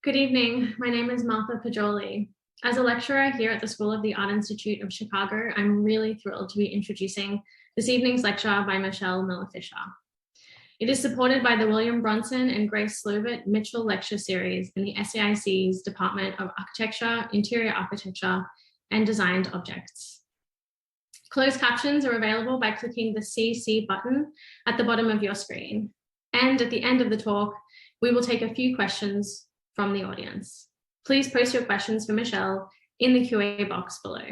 Good evening. My name is Martha Pajoli. As a lecturer here at the School of the Art Institute of Chicago, I'm really thrilled to be introducing this evening's lecture by Michelle Miller-Fisher. It is supported by the William Bronson and Grace Slovett Mitchell Lecture Series in the SAIC's Department of Architecture, Interior Architecture, and Designed Objects. Closed captions are available by clicking the CC button at the bottom of your screen. And at the end of the talk, we will take a few questions from the audience. Please post your questions for Michelle in the QA box below.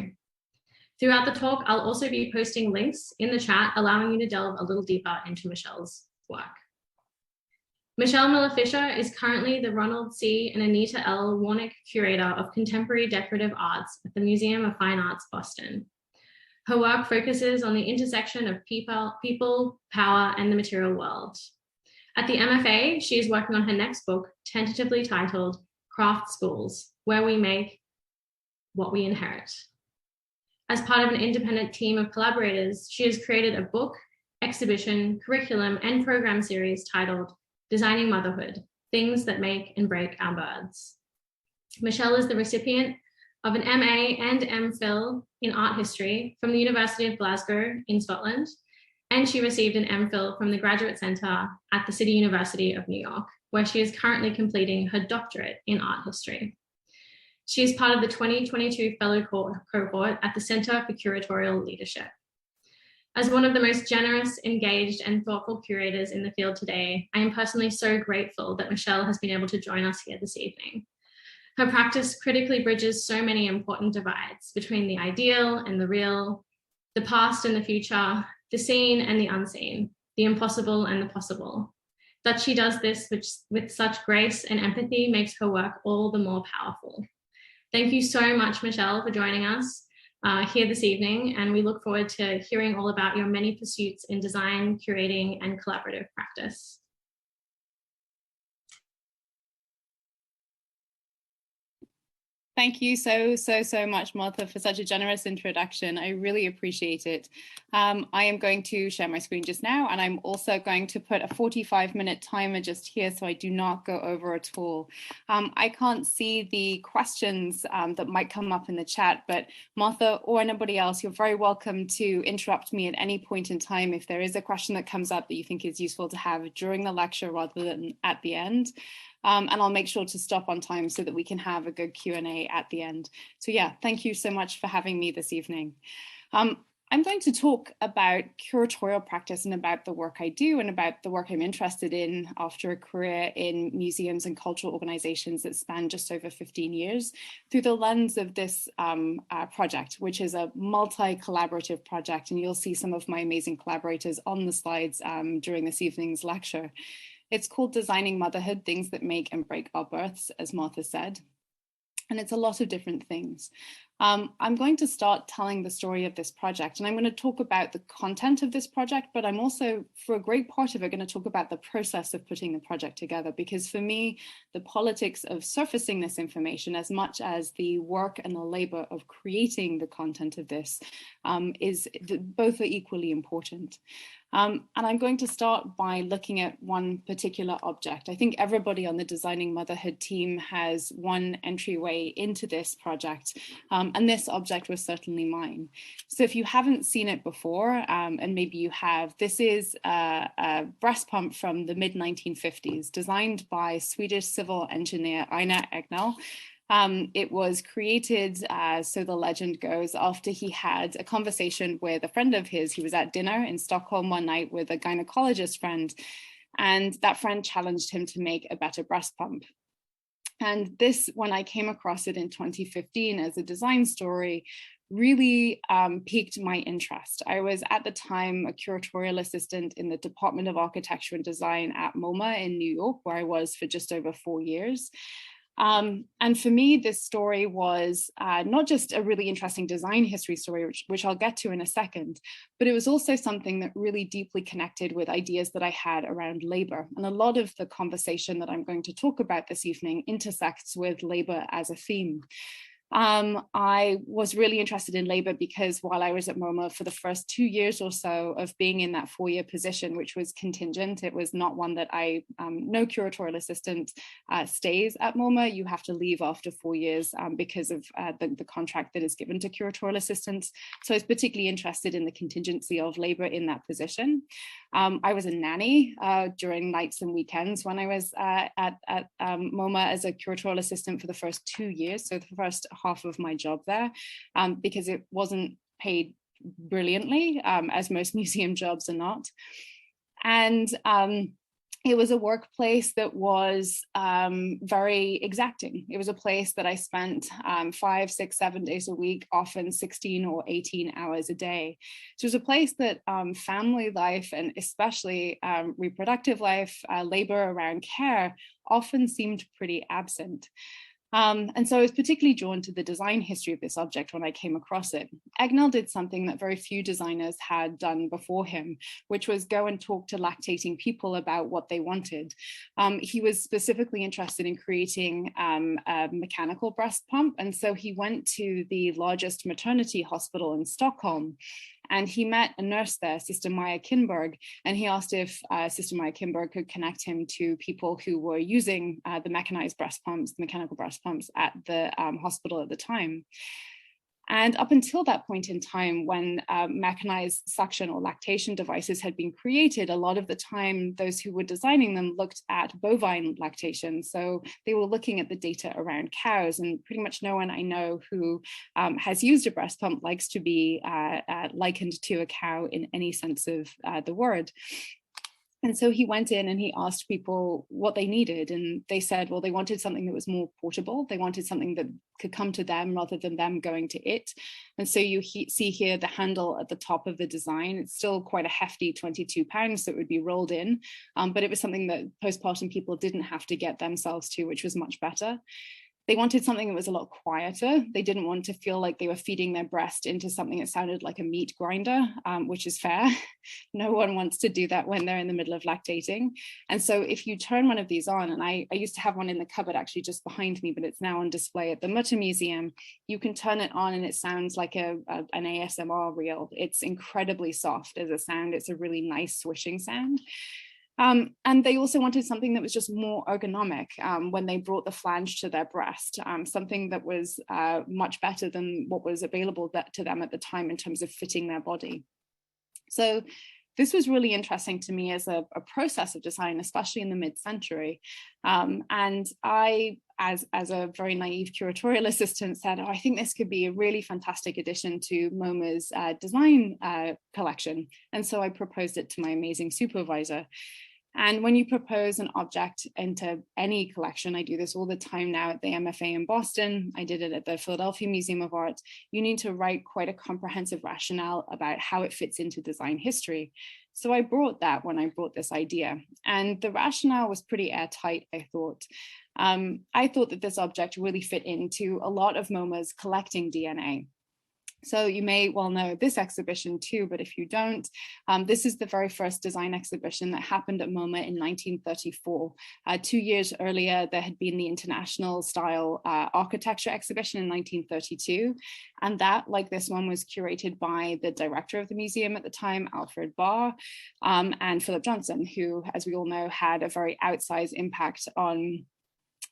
Throughout the talk, I'll also be posting links in the chat, allowing you to delve a little deeper into Michelle's work. Michelle Miller-Fisher is currently the Ronald C. and Anita L. Warnick Curator of Contemporary Decorative Arts at the Museum of Fine Arts, Boston. Her work focuses on the intersection of people, power, and the material world. At the MFA, she is working on her next book, tentatively titled Craft Schools, Where We Make What We Inherit. As part of an independent team of collaborators, she has created a book, exhibition, curriculum, and program series titled Designing Motherhood, Things That Make and Break Our Birds. Michelle is the recipient of an MA and MPhil in art history from the University of Glasgow in Scotland, and she received an MPhil from the Graduate Center at the City University of New York, where she is currently completing her doctorate in art history. She is part of the 2022 fellow cohort at the Center for Curatorial Leadership. As one of the most generous, engaged, and thoughtful curators in the field today, I am personally so grateful that Michelle has been able to join us here this evening. Her practice critically bridges so many important divides between the ideal and the real, the past and the future, the seen and the unseen, the impossible and the possible. That she does this with such grace and empathy makes her work all the more powerful. Thank you so much, Michelle, for joining us here this evening, and we look forward to hearing all about your many pursuits in design, curating, and collaborative practice. Thank you so much, Martha, for such a generous introduction. I really appreciate it. I am going to share my screen just now, and I'm also going to put a 45-minute timer just here so I do not go over at all. I can't see the questions that might come up in the chat, but Martha or anybody else, you're very welcome to interrupt me at any point in time if there is a question that comes up that you think is useful to have during the lecture rather than at the end. And I'll make sure to stop on time so that we can have a good Q&A at the end. So yeah, thank you so much for having me this evening. I'm going to talk about curatorial practice and about the work I do and about the work I'm interested in after a career in museums and cultural organizations that span just over 15 years through the lens of this project, which is a multi-collaborative project. And you'll see some of my amazing collaborators on the slides during this evening's lecture. It's called Designing Motherhood, Things That Make and Break Our Births, as Martha said. And it's a lot of different things. I'm going to start telling the story of this project, and I'm going to talk about the content of this project, but I'm also, for a great part of it, going to talk about the process of putting the project together, because for me, the politics of surfacing this information, as much as the work and the labor of creating the content of this, both are equally important. And I'm going to start by looking at one particular object. I think everybody on the Designing Motherhood team has one entryway into this project, and this object was certainly mine. So if you haven't seen it before, and maybe you have, this is a breast pump from the mid-1950s, designed by Swedish civil engineer Einar Egnell. It was created, so the legend goes, after he had a conversation with a friend of his. He was at dinner in Stockholm one night with a gynecologist friend, and that friend challenged him to make a better breast pump. And this, when I came across it in 2015 as a design story, really piqued my interest. I was at the time a curatorial assistant in the Department of Architecture and Design at MoMA in New York, where I was for just over 4 years. And for me, this story was not just a really interesting design history story, which I'll get to in a second, but it was also something that really deeply connected with ideas that I had around labor. And a lot of the conversation that I'm going to talk about this evening intersects with labor as a theme. I was really interested in labor because while I was at MoMA for the first 2 years or so of being in that 4-year position, which was contingent, it was not one that no curatorial assistant stays at MoMA. You have to leave after 4 years because of the contract that is given to curatorial assistants. So I was particularly interested in the contingency of labor in that position. I was a nanny during nights and weekends when I was at MoMA as a curatorial assistant for the first 2 years, so the first half of my job there, because it wasn't paid brilliantly, as most museum jobs are not. And it was a workplace that was very exacting. It was a place that I spent 5, 6, 7 days a week, often 16 or 18 hours a day. So it was a place that family life and especially reproductive life, labor around care, often seemed pretty absent. And so I was particularly drawn to the design history of this object when I came across it. Egnell did something that very few designers had done before him, which was go and talk to lactating people about what they wanted. He was specifically interested in creating a mechanical breast pump. And so he went to the largest maternity hospital in Stockholm. And he met a nurse there, Sister Maya Kinberg, and he asked if Sister Maya Kinberg could connect him to people who were using the mechanized breast pumps, the mechanical breast pumps at the hospital at the time. And up until that point in time, when mechanized suction or lactation devices had been created, a lot of the time, those who were designing them looked at bovine lactation. So they were looking at the data around cows, and pretty much no one I know who has used a breast pump likes to be likened to a cow in any sense of the word. And so he went in and he asked people what they needed. And they said, well, they wanted something that was more portable. They wanted something that could come to them rather than them going to it. And so you see here the handle at the top of the design. It's still quite a hefty 22 pounds, so it would be rolled in. But it was something that postpartum people didn't have to get themselves to, which was much better. They wanted something that was a lot quieter. They didn't want to feel like they were feeding their breast into something that sounded like a meat grinder, which is fair. No one wants to do that when they're in the middle of lactating. And so if you turn one of these on, and I used to have one in the cupboard actually just behind me, but it's now on display at the Mutter Museum, you can turn it on and it sounds like an ASMR reel. It's incredibly soft as a sound. It's a really nice swishing sound. And they also wanted something that was just more ergonomic when they brought the flange to their breast, something that was much better than what was available to them at the time in terms of fitting their body. So this was really interesting to me as a process of design, especially in the mid-century. And I, as a very naive curatorial assistant, said, oh, I think this could be a really fantastic addition to MoMA's design collection. And so I proposed it to my amazing supervisor. And when you propose an object into any collection, I do this all the time now at the MFA in Boston, I did it at the Philadelphia Museum of Art, you need to write quite a comprehensive rationale about how it fits into design history. So I brought that when I brought this idea. And the rationale was pretty airtight, I thought. I thought that this object really fit into a lot of MoMA's collecting DNA. So you may well know this exhibition too, but if you don't, this is the very first design exhibition that happened at MoMA in 1934. 2 years earlier, there had been the International Style Architecture exhibition in 1932. And that, like this one, was curated by the director of the museum at the time, Alfred Barr, and Philip Johnson, who, as we all know, had a very outsized impact on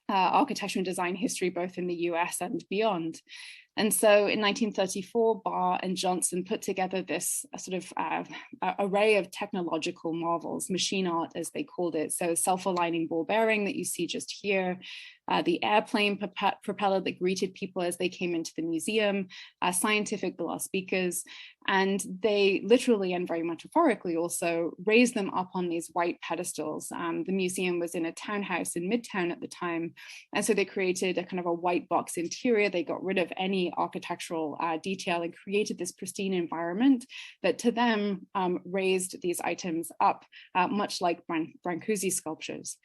architecture and design history, both in the US and beyond. And so in 1934, Barr and Johnson put together this sort of array of technological marvels, machine art, as they called it. So self-aligning ball bearing that you see just here, the airplane propeller that greeted people as they came into the museum, scientific glass beakers, and they literally and very metaphorically also raised them up on these white pedestals. The museum was in a townhouse in Midtown at the time, and so they created a kind of a white box interior. They got rid of any architectural detail and created this pristine environment that to them raised these items up, much like Brancusi sculptures.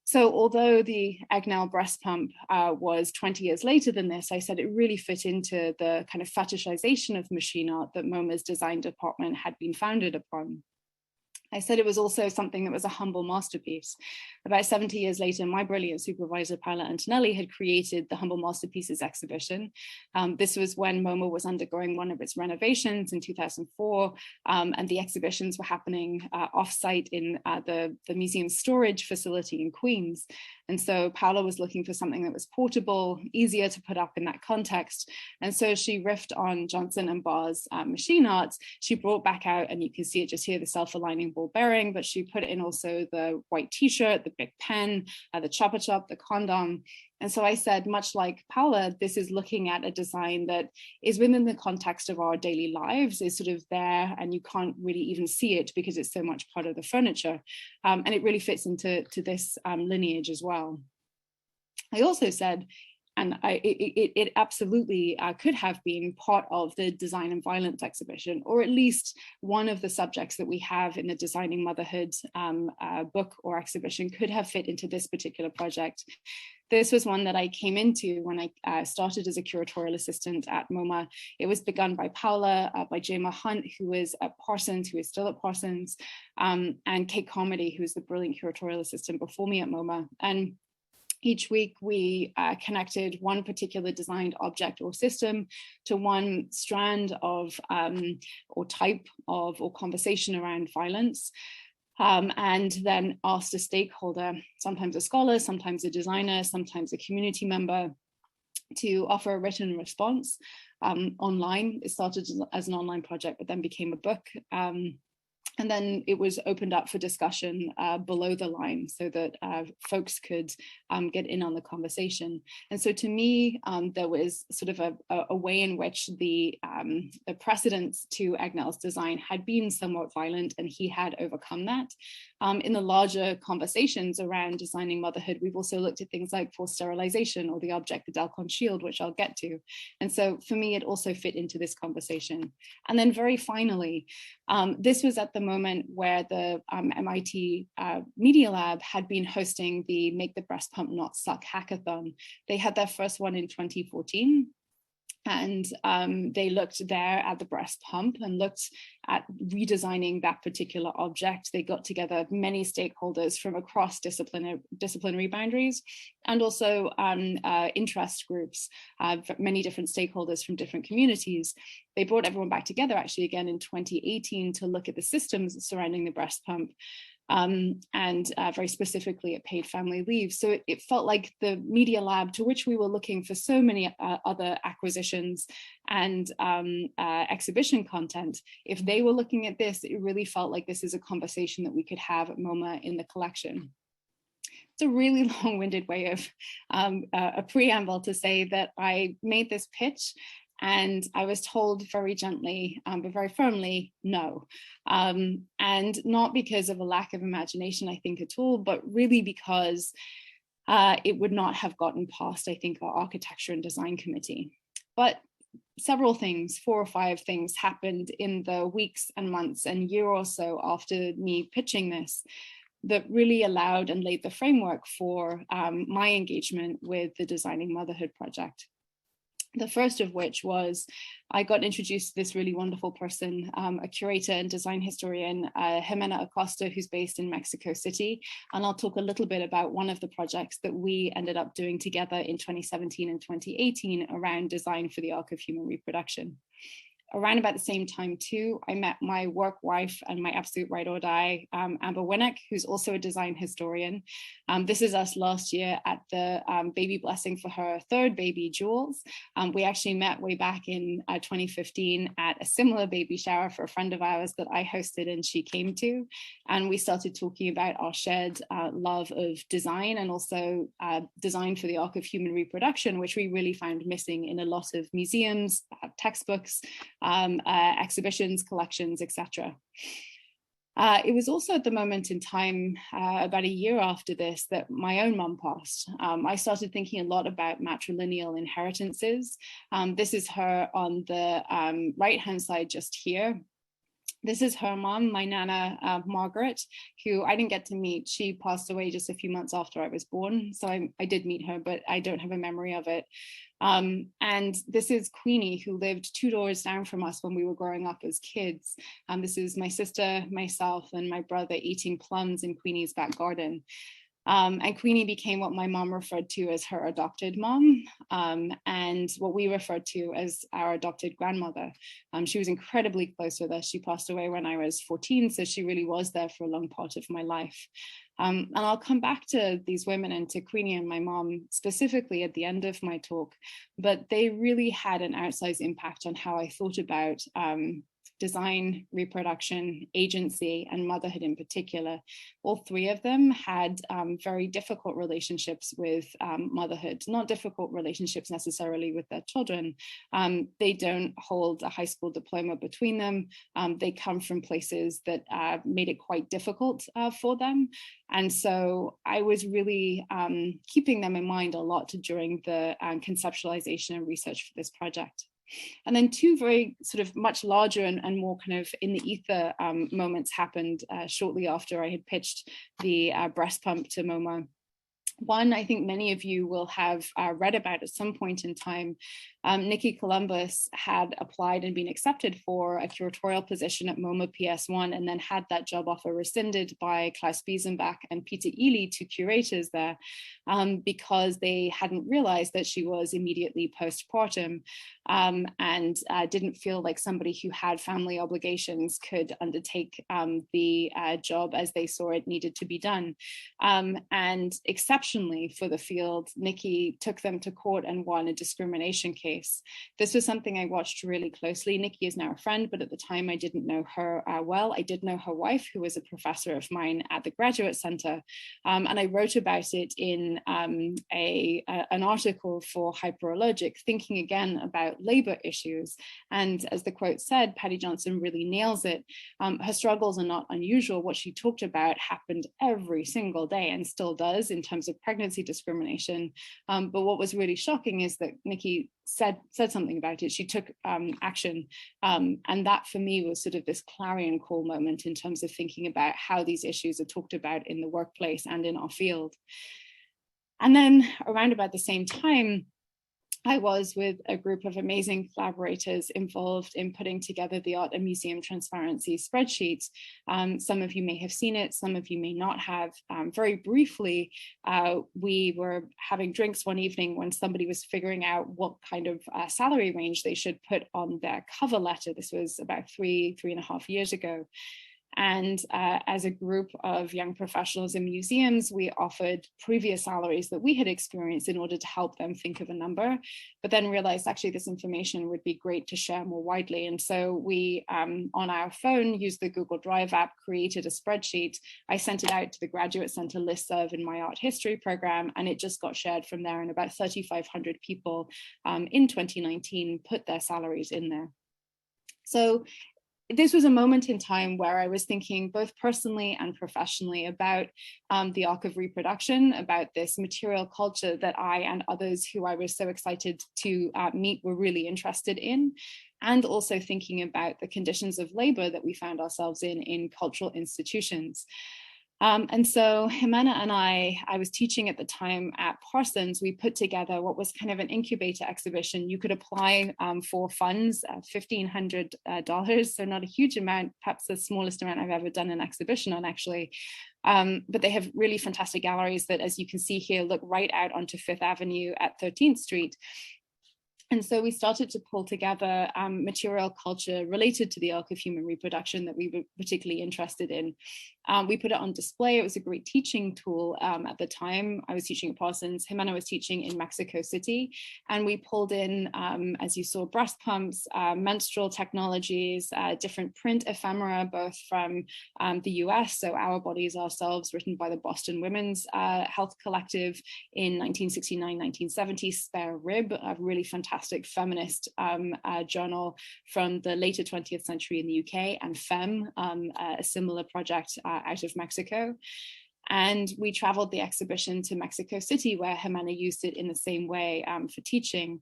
So although the Egnell breast pump was 20 years later than this, I said it really fit into the kind of fetishization of machine art that MoMA's design department had been founded upon. I said it was also something that was a humble masterpiece. About 70 years later, my brilliant supervisor, Paola Antonelli, had created the Humble Masterpieces exhibition. This was when MoMA was undergoing one of its renovations in 2004, and the exhibitions were happening off-site in the museum's storage facility in Queens. And so Paola was looking for something that was portable, easier to put up in that context. And so she riffed on Johnson and Barr's machine art. She brought back out, and you can see it just here, the self-aligning ball bearing, but she put in also the white t-shirt, the big pen, the chopper chop, the condom. And so I said, much like Paola, this is looking at a design that is within the context of our daily lives, is sort of there, and you can't really even see it because it's so much part of the furniture. And it really fits into this lineage as well. I also said, and it absolutely could have been part of the Design and Violence exhibition, or at least one of the subjects that we have in the Designing Motherhood book or exhibition could have fit into this particular project. This was one that I came into when I started as a curatorial assistant at MoMA. It was begun by Paola, by Jema Hunt, who was at Parsons, who is still at Parsons, and Kate Carmody, who was the brilliant curatorial assistant before me at MoMA. And each week we connected one particular designed object or system to one strand of or type of or conversation around violence. And then asked a stakeholder, sometimes a scholar, sometimes a designer, sometimes a community member, to offer a written response online. It started as an online project, but then became a book. And then it was opened up for discussion below the line so that folks could get in on the conversation. And so to me, there was sort of a way in which the precedents to Agnell's design had been somewhat violent, and he had overcome that. In the larger conversations around designing motherhood, we've also looked at things like forced sterilization or the object, the Dalcon shield, which I'll get to. And so for me, it also fit into this conversation. And then very finally, this was at the moment where the MIT Media Lab had been hosting the Make the Breast Pump Not Suck hackathon. They had their first one in 2014. And they looked there at the breast pump and looked at redesigning that particular object. They got together many stakeholders from across disciplinary boundaries, and also interest groups, many different stakeholders from different communities. They brought everyone back together actually again in 2018 to look at the systems surrounding the breast pump. And very specifically at paid family leave. So it felt like the Media Lab, to which we were looking for so many other acquisitions and exhibition content, if they were looking at this, it really felt like this is a conversation that we could have at MoMA in the collection. It's a really long-winded way of a preamble to say that I made this pitch, and I was told very gently, but very firmly, no. And not because of a lack of imagination, I think, at all, but really because it would not have gotten past, I think, our architecture and design committee. But several things, 4 or 5 things happened in the weeks and months and year or so after me pitching this that really allowed and laid the framework for my engagement with the Designing Motherhood project. The first of which was I got introduced to this really wonderful person, a curator and design historian, Jimena Acosta, who's based in Mexico City. And I'll talk a little bit about one of the projects that we ended up doing together in 2017 and 2018 around design for the arc of human reproduction. Around about the same time too, I met my work wife and my absolute ride or die, Amber Winnick, who's also a design historian. This is us last year at the baby blessing for her third baby, Jules. We actually met way back in 2015 at a similar baby shower for a friend of ours that I hosted and she came to. And we started talking about our shared love of design, and also design for the arc of human reproduction, which we really found missing in a lot of museums, textbooks, exhibitions, collections, etc. It was also at the moment in time, about a year after this, that my own mum passed. I started thinking a lot about matrilineal inheritances. This is her on the right-hand side just here. This is her mom, my Nana, Margaret, who I didn't get to meet. She passed away just a few months after I was born. So I did meet her, but I don't have a memory of it. And this is Queenie, who lived 2 doors down from us when we were growing up as kids. This is my sister, myself, and my brother eating plums in Queenie's back garden. And Queenie became what my mom referred to as her adopted mom, and what we referred to as our adopted grandmother. She was incredibly close with us. She passed away when I was 14, so she really was there for a long part of my life. And I'll come back to these women and to Queenie and my mom specifically at the end of my talk, but they really had an outsized impact on how I thought about design, reproduction, agency, and motherhood in particular. All 3 of them had very difficult relationships with motherhood, not difficult relationships necessarily with their children. They don't hold a high school diploma between them. They come from places that made it quite difficult for them. And so I was really keeping them in mind a lot during the conceptualization and research for this project. And then 2 very sort of much larger and more kind of in the ether moments happened shortly after I had pitched the breast pump to MoMA. One, I think many of you will have read about at some point in time. Nikki Columbus had applied and been accepted for a curatorial position at MoMA PS1, and then had that job offer rescinded by Klaus Biesenbach and Peter Ely, 2 curators there, because they hadn't realized that she was immediately postpartum, and didn't feel like somebody who had family obligations could undertake the job as they saw it needed to be done. And exceptionally for the field, Nikki took them to court and won a discrimination case. This was something I watched really closely. Nikki is now a friend, but at the time I didn't know her well. I did know her wife, who was a professor of mine at the Graduate Center, and I wrote about it in an article for Hyperallergic, thinking again about labor issues. And as the quote said, Patty Johnson really nails it. Her struggles are not unusual. What she talked about happened every single day and still does in terms of pregnancy discrimination. But what was really shocking is that Nikki said something about it. She took action. And that for me was sort of this clarion call moment in terms of thinking about how these issues are talked about in the workplace and in our field. And then around about the same time, I was with a group of amazing collaborators involved in putting together the Art and Museum Transparency spreadsheet. Some of you may have seen it, some of you may not have. Very briefly, we were having drinks one evening when somebody was figuring out what kind of salary range they should put on their cover letter. This was about 3.5 years ago. And as a group of young professionals in museums, we offered previous salaries that we had experienced in order to help them think of a number, but then realized actually this information would be great to share more widely. And so we, on our phone, used the Google Drive app, created a spreadsheet. I sent it out to the Graduate Center listserv in my art history program, and it just got shared from there. And about 3,500 people in 2019 put their salaries in there. So this was a moment in time where I was thinking both personally and professionally about the arc of reproduction, about this material culture that I and others who I was so excited to meet were really interested in, and also thinking about the conditions of labor that we found ourselves in cultural institutions. And so Jimena and I was teaching at the time at Parsons. We put together what was kind of an incubator exhibition. You could apply for funds, $1,500, so not a huge amount, perhaps the smallest amount I've ever done an exhibition on actually. But they have really fantastic galleries that, as you can see here, look right out onto Fifth Avenue at 13th Street. And so we started to pull together material culture related to the arc of human reproduction that we were particularly interested in. We put it on display. It was a great teaching tool at the time. I was teaching at Parsons. Jimena was teaching in Mexico City. And we pulled in, as you saw, breast pumps, menstrual technologies, different print ephemera, both from the US, so Our Bodies, Ourselves, written by the Boston Women's Health Collective in 1969, 1970, Spare Rib, a really fantastic feminist journal from the later 20th century in the UK, and Femme, a similar project out of Mexico. And we traveled the exhibition to Mexico City, where Jimena used it in the same way for teaching,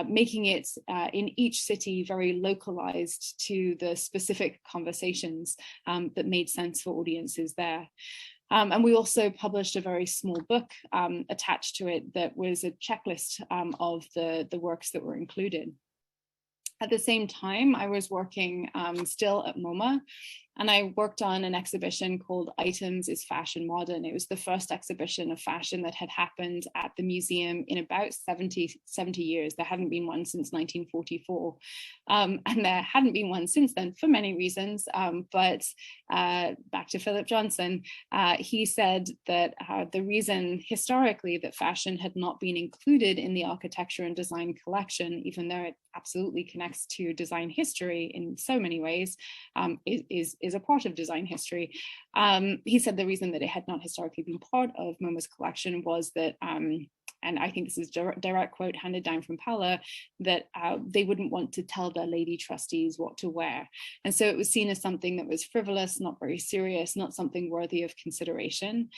making it in each city very localized to the specific conversations that made sense for audiences there. And we also published a very small book attached to it that was a checklist of the works that were included. At the same time, I was working still at MoMA, and I worked on an exhibition called Items is Fashion Modern. It was the first exhibition of fashion that had happened at the museum in about 70 years. There hadn't been one since 1944. And there hadn't been one since then for many reasons. But back to Philip Johnson, he said that the reason historically that fashion had not been included in the architecture and design collection, even though it absolutely connects to design history in so many ways, is a part of design history. He said the reason that it had not historically been part of MoMA's collection was that, and I think this is a direct quote handed down from Paula, that they wouldn't want to tell their lady trustees what to wear. And so it was seen as something that was frivolous, not very serious, not something worthy of consideration.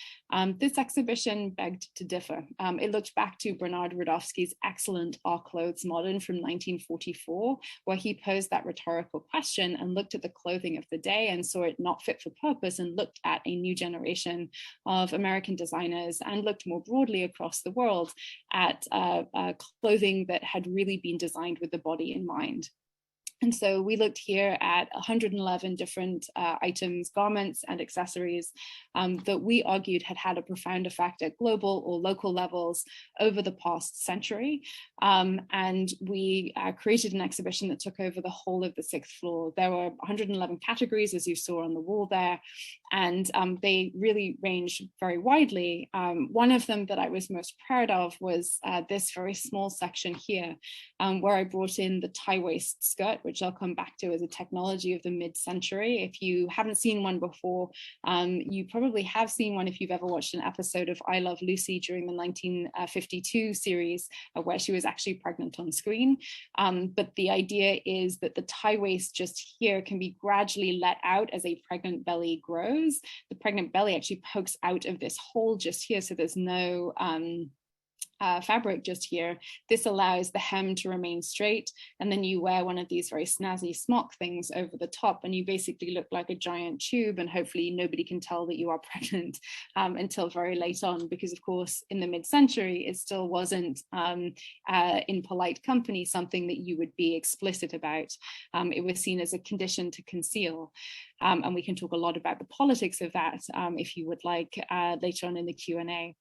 This exhibition begged to differ. It looked back to Bernard Rudofsky's excellent Are Clothes Modern from 1944, where he posed that rhetorical question and looked at the clothing of the day and saw it not fit for purpose, and looked at a new generation of American designers and looked more broadly across the world at clothing that had really been designed with the body in mind. And so we looked here at 111 different items, garments, and accessories that we argued had had a profound effect at global or local levels over the past century. And we created an exhibition that took over the whole of the 6th floor. There were 111 categories, as you saw on the wall there, and they really range very widely. One of them that I was most proud of was this very small section here, where I brought in the tie waist skirt, which I'll come back to as a technology of the mid-century. If you haven't seen one before, you probably have seen one if you've ever watched an episode of I Love Lucy during the 1952 series, where she was actually pregnant on screen. But the idea is that the tie waist just here can be gradually let out as a pregnant belly grows. The pregnant belly actually pokes out of this hole just here, so there's no fabric just here. This allows the hem to remain straight, and then you wear one of these very snazzy smock things over the top, and you basically look like a giant tube, and hopefully nobody can tell that you are pregnant until very late on, because of course in the mid-century it still wasn't in polite company something that you would be explicit about. It was seen as a condition to conceal. And we can talk a lot about the politics of that if you would like later on in the Q&A.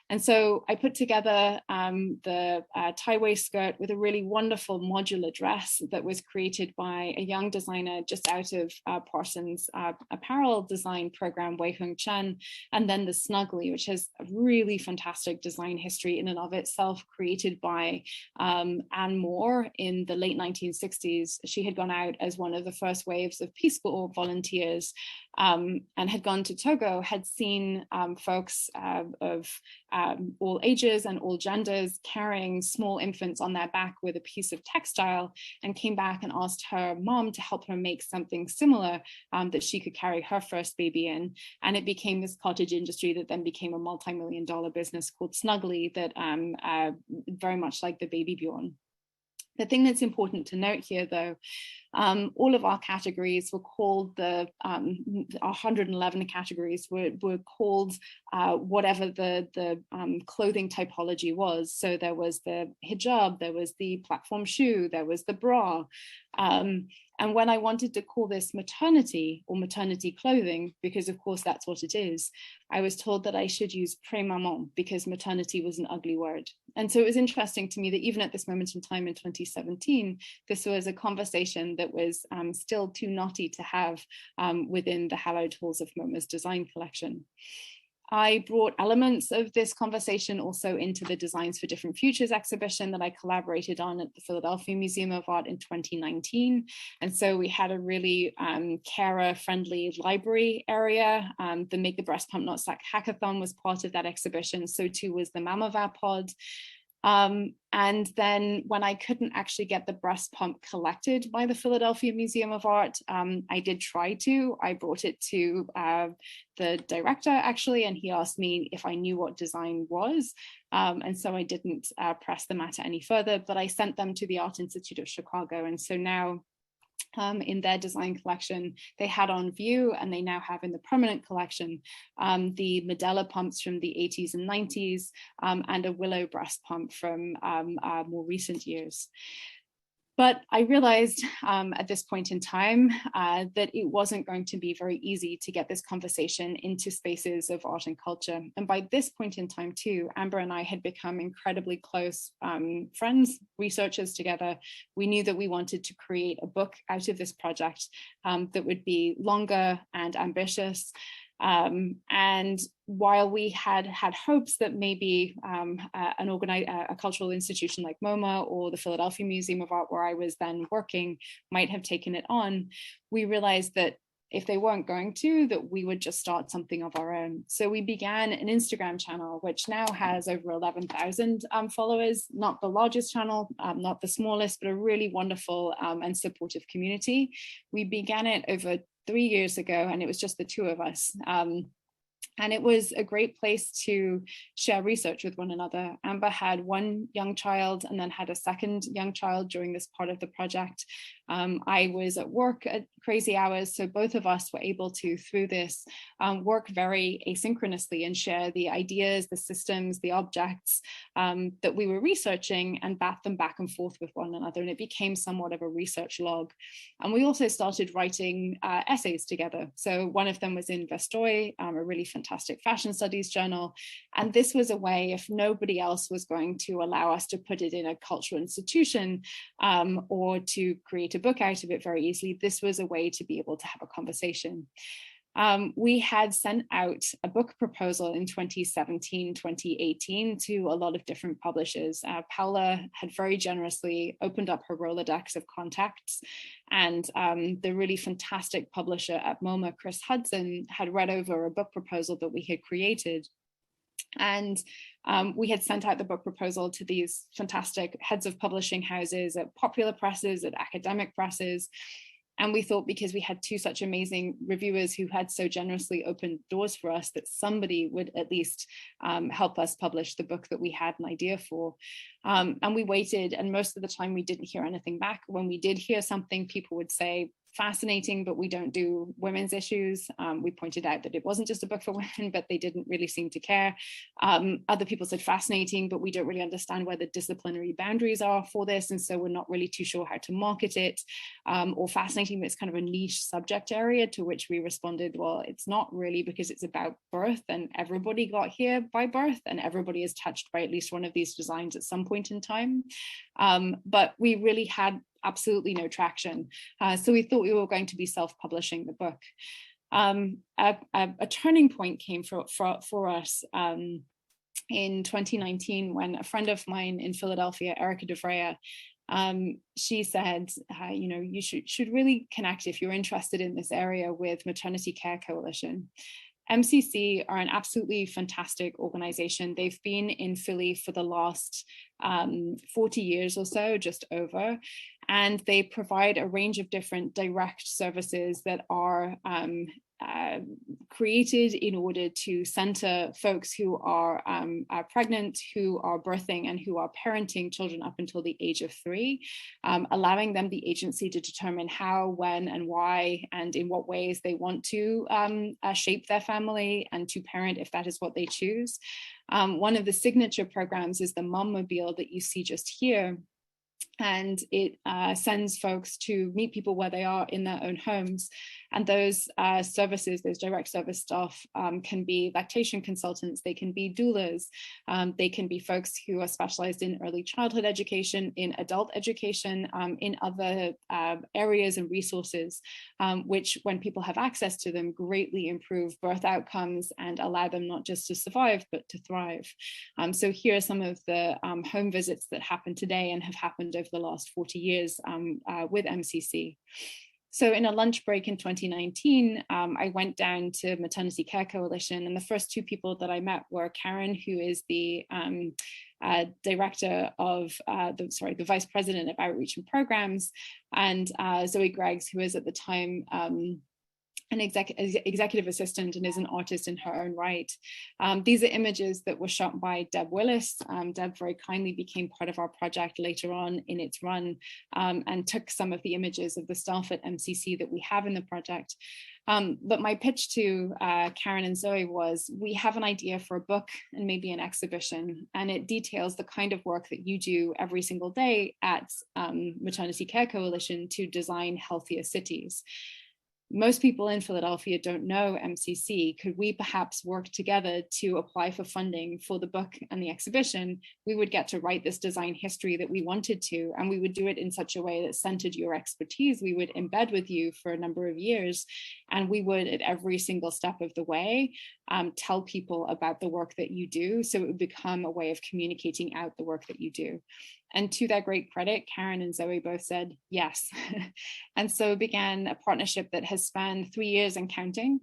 And so I put together the tie waist skirt with a really wonderful modular dress that was created by a young designer just out of Parsons apparel design program, Wei Hung Chen, and then the Snuggly, which has a really fantastic design history in and of itself, created by Anne Moore in the late 1960s. She had gone out as one of the first waves of Peace Corps volunteers and had gone to Togo, had seen folks of all ages and all genders carrying small infants on their back with a piece of textile, and came back and asked her mom to help her make something similar that she could carry her first baby in. And it became this cottage industry that then became a multi-million-dollar business called Snuggly, that very much like the Baby Bjorn. The thing that's important to note here, though, all of our categories were called our 111 categories were called whatever the clothing typology was. So there was the hijab, there was the platform shoe, there was the bra. And when I wanted to call this maternity or maternity clothing, because of course that's what it is, I was told that I should use pré-maman because maternity was an ugly word. And so it was interesting to me that even at this moment in time in 2017, this was a conversation that was still too naughty to have within the hallowed halls of MoMA's design collection. I brought elements of this conversation also into the Designs for Different Futures exhibition that I collaborated on at the Philadelphia Museum of Art in 2019. And so we had a really carer-friendly library area. The Make the Breast Pump Not Suck Hackathon was part of that exhibition. So too was the Mamava Pod. And then when I couldn't actually get the breast pump collected by the Philadelphia Museum of Art, I did try to. I brought it to the director actually, and he asked me if I knew what design was. And so I didn't press the matter any further, but I sent them to the Art Institute of Chicago. And so now in their design collection, they had on view, and they now have in the permanent collection, the Medela pumps from the 80s and 90s, and a Willow breast pump from more recent years. But I realized at this point in time that it wasn't going to be very easy to get this conversation into spaces of art and culture. And by this point in time too, Amber and I had become incredibly close friends, researchers together. We knew that we wanted to create a book out of this project that would be longer and ambitious. And while we had hopes that maybe a cultural institution like MoMA or the Philadelphia Museum of Art, where I was then working, might have taken it on, we realized that if they weren't going to, that we would just start something of our own. So we began an Instagram channel, which now has over 11,000 followers, not the largest channel, not the smallest, but a really wonderful and supportive community. We began it over 3 years ago, and it was just the two of us. And it was a great place to share research with one another. Amber had one young child and then had a second young child during this part of the project. I was at work at crazy hours, so both of us were able to, through this, work very asynchronously and share the ideas, the systems, the objects that we were researching, and bat them back and forth with one another. And it became somewhat of a research log. And we also started writing essays together. So one of them was in Vestoy, a really fantastic fashion studies journal. And this was a way, if nobody else was going to allow us to put it in a cultural institution or to create a book out of it very easily, this was a way to be able to have a conversation. We had sent out a book proposal in 2017, 2018 to a lot of different publishers. Paula had very generously opened up her Rolodex of contacts, and the really fantastic publisher at MoMA, Chris Hudson, had read over a book proposal that we had created. And we had sent out the book proposal to these fantastic heads of publishing houses, at popular presses, at academic presses. And we thought, because we had two such amazing reviewers who had so generously opened doors for us, that somebody would at least help us publish the book that we had an idea for. And we waited, and most of the time we didn't hear anything back. When we did hear something, people would say, fascinating, but we don't do women's issues. We pointed out that it wasn't just a book for women, but they didn't really seem to care. Other people said fascinating, but we don't really understand where the disciplinary boundaries are for this, and so we're not really too sure how to market it. Or fascinating, but it's kind of a niche subject area, to which we responded, well, it's not really, because it's about birth, and everybody got here by birth, and everybody is touched by at least one of these designs at some point in time. But we really had absolutely no traction. So we thought we were going to be self-publishing the book. A turning point came for us in 2019, when a friend of mine in Philadelphia, Erica DeVrea, she said, you should really connect, if you're interested in this area, with Maternity Care Coalition. MCC are an absolutely fantastic organization. They've been in Philly for the last 40 years or so, just over, and they provide a range of different direct services that are created in order to center folks who are pregnant, who are birthing, and who are parenting children up until the age of 3, allowing them the agency to determine how, when, and why, and in what ways they want to shape their family and to parent if that is what they choose. One of the signature programs is the Mommobile that you see just here. And it sends folks to meet people where they are in their own homes. And those services, those direct service staff can be lactation consultants, they can be doulas, they can be folks who are specialized in early childhood education, in adult education, in other areas and resources, which, when people have access to them, greatly improve birth outcomes and allow them not just to survive, but to thrive. So here are some of the home visits that happen today and have happened over the last 40 years with MCC. So in a lunch break in 2019, I went down to Maternity Care Coalition, and the first two people that I met were Karen, who is the director of the vice president of outreach and programs, and Zoe Greggs, who is at the time an executive assistant and is an artist in her own right. These are images that were shot by Deb Willis. Deb very kindly became part of our project later on in its run, and took some of the images of the staff at MCC that we have in the project. But my pitch to Karen and Zoe was, we have an idea for a book and maybe an exhibition, and it details the kind of work that you do every single day at Maternity Care Coalition to design healthier cities. Most people in Philadelphia don't know MCC. Could we perhaps work together to apply for funding for the book and the exhibition? We would get to write this design history that we wanted to, and we would do it in such a way that centered your expertise. We would embed with you for a number of years, and we would, at every single step of the way, tell people about the work that you do. So it would become a way of communicating out the work that you do. And to their great credit, Karen and Zoe both said yes. And so began a partnership that has spanned 3 years and counting.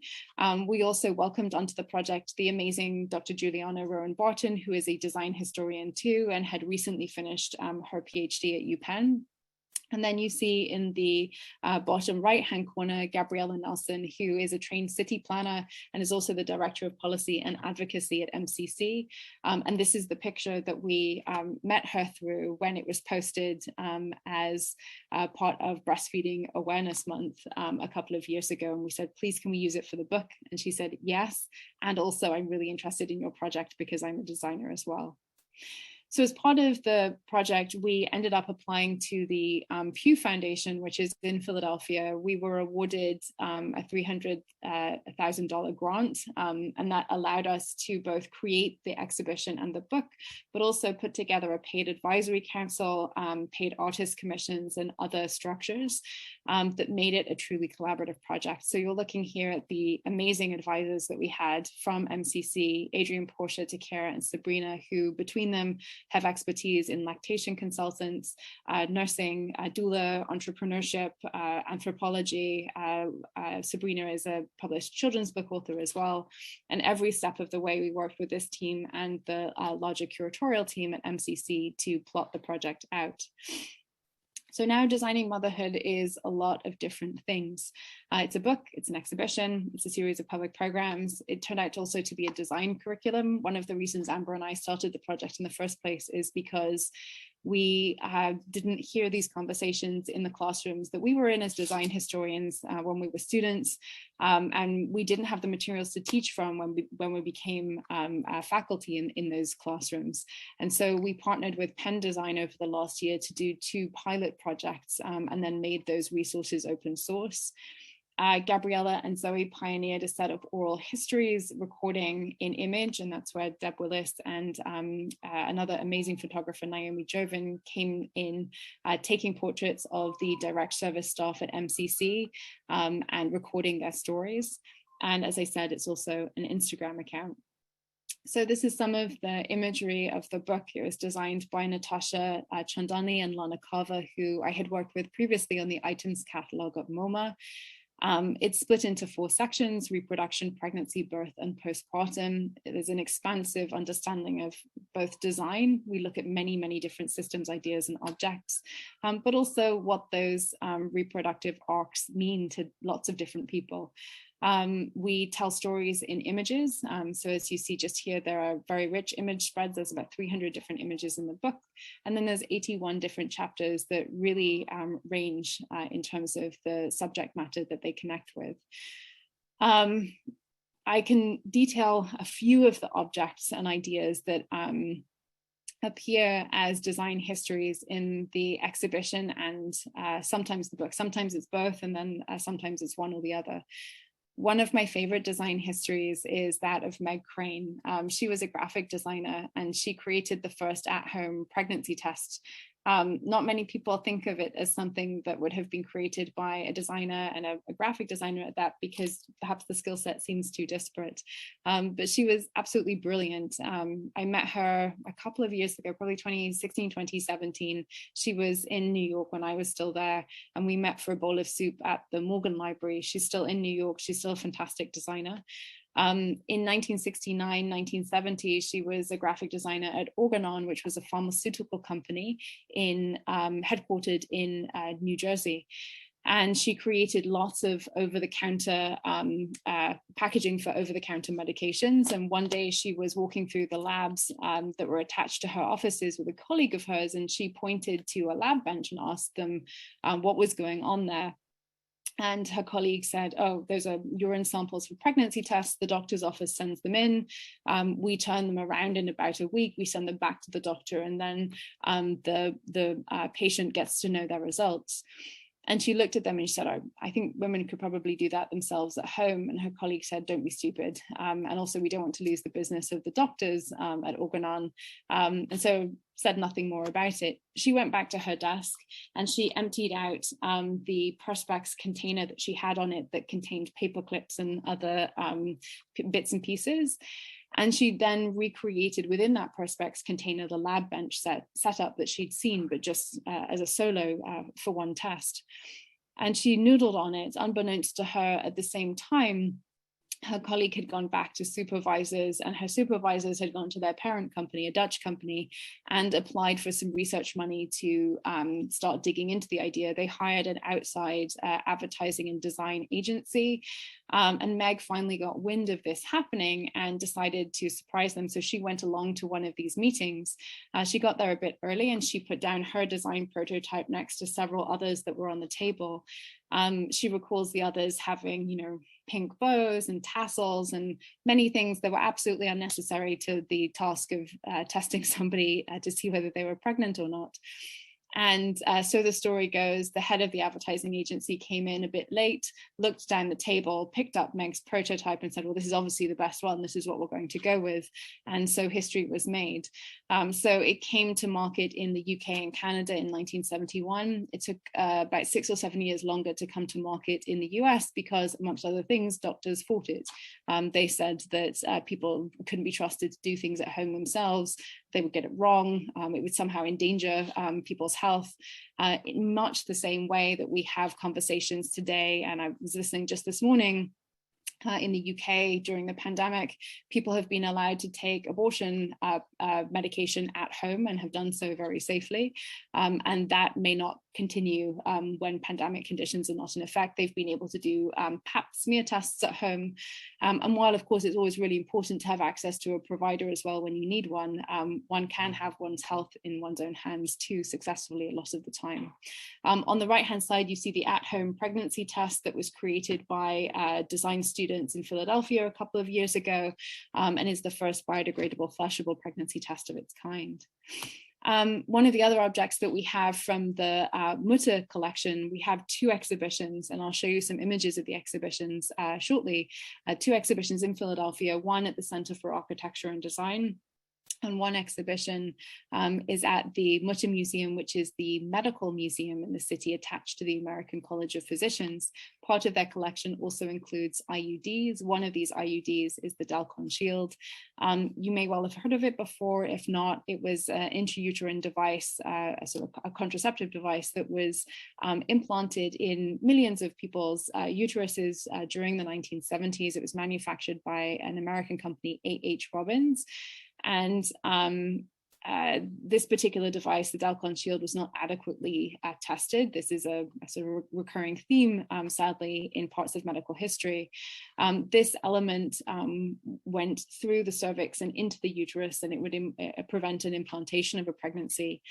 We also welcomed onto the project the amazing Dr. Juliana Rowan Barton, who is a design historian too, and had recently finished her PhD at UPenn. And then you see in the bottom right-hand corner, Gabriella Nelson, who is a trained city planner and is also the Director of Policy and Advocacy at MCC. And this is the picture that we met her through when it was posted as part of Breastfeeding Awareness Month a couple of years ago. And we said, please, can we use it for the book? And she said, yes. And also, I'm really interested in your project because I'm a designer as well. So as part of the project, we ended up applying to the Pew Foundation, which is in Philadelphia. We were awarded a $300,000 grant, and that allowed us to both create the exhibition and the book, but also put together a paid advisory council, paid artist commissions, and other structures that made it a truly collaborative project. So you're looking here at the amazing advisors that we had from MCC, Adrian, Portia, Takara, and Sabrina, who between them have expertise in lactation consultants, nursing, doula, entrepreneurship, anthropology. Sabrina is a published children's book author as well. And every step of the way, we worked with this team and the larger curatorial team at MCC to plot the project out. So now Designing Motherhood is a lot of different things. It's a book, it's an exhibition, it's a series of public programs. It turned out also to be a design curriculum. One of the reasons Amber and I started the project in the first place is because we didn't hear these conversations in the classrooms that we were in as design historians when we were students, and we didn't have the materials to teach from when we became faculty in those classrooms. And so we partnered with Penn Design over the last year to do 2 pilot projects, and then made those resources open source. Gabriella and Zoe pioneered a set of oral histories, recording in image, and that's where Deb Willis and another amazing photographer, Naomi Joven, came in, taking portraits of the direct service staff at MCC and recording their stories. And as I said, it's also an Instagram account. So this is some of the imagery of the book. It was designed by Natasha Chandani and Lana Carver, who I had worked with previously on the items catalog of MoMA. It's split into 4 sections: reproduction, pregnancy, birth, and postpartum. There's an expansive understanding of both design. We look at many, many different systems, ideas, and objects, but also what those reproductive arcs mean to lots of different people. We tell stories in images. So as you see just here, there are very rich image spreads. There's about 300 different images in the book. And then there's 81 different chapters that really range in terms of the subject matter that they connect with. I can detail a few of the objects and ideas that appear as design histories in the exhibition and sometimes the book. Sometimes it's both, and then sometimes it's one or the other. One of my favorite design histories is that of Meg Crane. She was a graphic designer and she created the first at-home pregnancy test. Not many people think of it as something that would have been created by a designer and a graphic designer at that, because perhaps the skill set seems too disparate. But she was absolutely brilliant. I met her a couple of years ago, probably 2016, 2017. She was in New York when I was still there, and we met for a bowl of soup at the Morgan Library. She's still in New York. She's still a fantastic designer. In 1969, 1970, she was a graphic designer at Organon, which was a pharmaceutical company headquartered in New Jersey. And she created lots of over-the-counter packaging for over-the-counter medications. And one day she was walking through the labs that were attached to her offices with a colleague of hers, and she pointed to a lab bench and asked them what was going on there. And her colleague said, oh, those are urine samples for pregnancy tests. The doctor's office sends them in. We turn them around in about a week. We send them back to the doctor, and then the patient gets to know their results. And she looked at them and she said, oh, I think women could probably do that themselves at home. And her colleague said, don't be stupid. And also, we don't want to lose the business of the doctors at Organon. And so said nothing more about it. She went back to her desk and she emptied out the Perspex container that she had on it that contained paper clips and other bits and pieces. And she then recreated within that Perspex container the lab bench setup that she'd seen, but just as a solo for one test. And she noodled on it, unbeknownst to her at the same time. Her colleague had gone back to supervisors, and her supervisors had gone to their parent company, a Dutch company, and applied for some research money to start digging into the idea. They hired an outside advertising and design agency. And Meg finally got wind of this happening and decided to surprise them. So she went along to one of these meetings. She got there a bit early and she put down her design prototype next to several others that were on the table. She recalls the others having, pink bows and tassels and many things that were absolutely unnecessary to the task of testing somebody to see whether they were pregnant or not. And so the story goes, the head of the advertising agency came in a bit late, looked down the table, picked up Meg's prototype and said, well, this is obviously the best one. This is what we're going to go with. And so history was made. So it came to market in the UK and Canada in 1971. It took about 6 or 7 years longer to come to market in the US because, amongst other things, doctors fought it. They said that people couldn't be trusted to do things at home themselves. They would get it wrong. It would somehow endanger people's health in much the same way that we have conversations today. And I was listening just this morning in the UK during the pandemic, people have been allowed to take abortion medication at home and have done so very safely. And that may not continue when pandemic conditions are not in effect. They've been able to do Pap smear tests at home. And while, of course, it's always really important to have access to a provider as well when you need one, one can have one's health in one's own hands too successfully a lot of the time. On the right-hand side, you see the at-home pregnancy test that was created by design students in Philadelphia a couple of years ago, and is the first biodegradable flushable pregnancy test of its kind. One of the other objects that we have from the Mutter collection, we have 2 exhibitions, and I'll show you some images of the exhibitions shortly. 2 exhibitions in Philadelphia, one at the Center for Architecture and Design, and one exhibition is at the Mutter Museum, which is the medical museum in the city attached to the American College of Physicians. Part of their collection also includes IUDs. One of these IUDs is the Dalkon Shield. You may well have heard of it before. If not, it was an intrauterine device, a sort of a contraceptive device that was implanted in millions of people's uteruses during the 1970s. It was manufactured by an American company, A.H. Robbins. And this particular device, the Dalkon Shield, was not adequately tested. This is a sort of recurring theme, sadly, in parts of medical history. This element went through the cervix and into the uterus, and it would prevent an implantation of a pregnancy.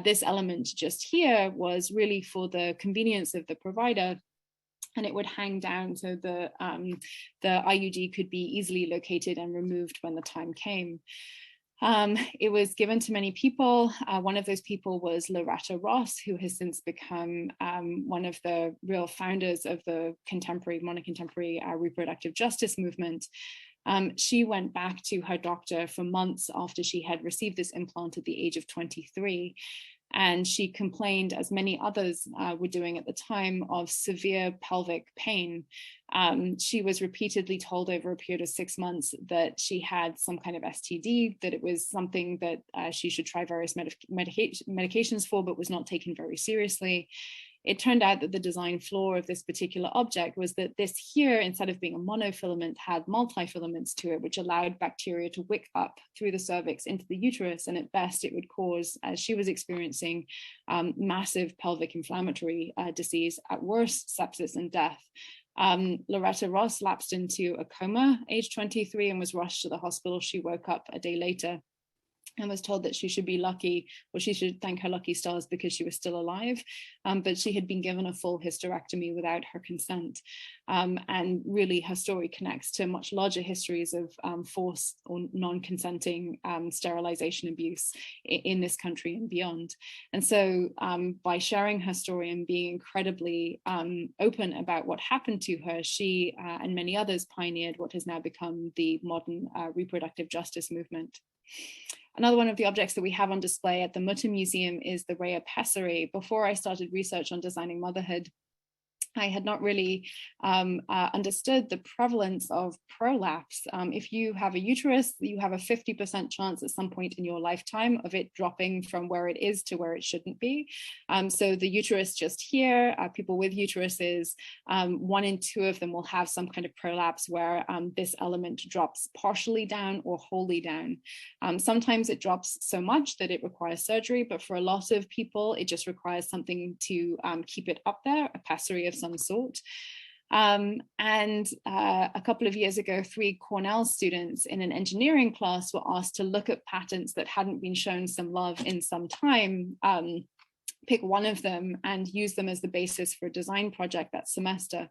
This element just here was really for the convenience of the provider, and it would hang down so the IUD could be easily located and removed when the time came. It was given to many people. One of those people was Loretta Ross, who has since become one of the real founders of the modern contemporary reproductive justice movement. She went back to her doctor for months after she had received this implant at the age of 23. And she complained, as many others were doing at the time, of severe pelvic pain. She was repeatedly told over a period of 6 months that she had some kind of STD, that it was something that she should try various medications for, but was not taken very seriously. it turned out that the design flaw of this particular object was that this here, instead of being a monofilament, had multifilaments to it, which allowed bacteria to wick up through the cervix into the uterus. And at best, it would cause, as she was experiencing, massive pelvic inflammatory disease, at worst, sepsis and death. Loretta Ross lapsed into a coma, age 23, and was rushed to the hospital. She woke up a day later and was told that she should be lucky, or she should thank her lucky stars because she was still alive, but she had been given a full hysterectomy without her consent. And really her story connects to much larger histories of forced or non-consenting sterilization abuse in this country and beyond. And so by sharing her story and being incredibly open about what happened to her, she and many others pioneered what has now become the modern reproductive justice movement. Another one of the objects that we have on display at the Mutter Museum is the Rhea pessary. Before I started research on designing motherhood, I had not really understood the prevalence of prolapse. If you have a uterus, you have a 50% chance at some point in your lifetime of it dropping from where it is to where it shouldn't be. So the uterus just here, people with uteruses, 1 in 2 of them will have some kind of prolapse where this element drops partially down or wholly down. Sometimes it drops so much that it requires surgery, but for a lot of people, it just requires something to keep it up there, a pessary of some sort. A couple of years ago, 3 Cornell students in an engineering class were asked to look at patents that hadn't been shown some love in some time, pick one of them and use them as the basis for a design project that semester.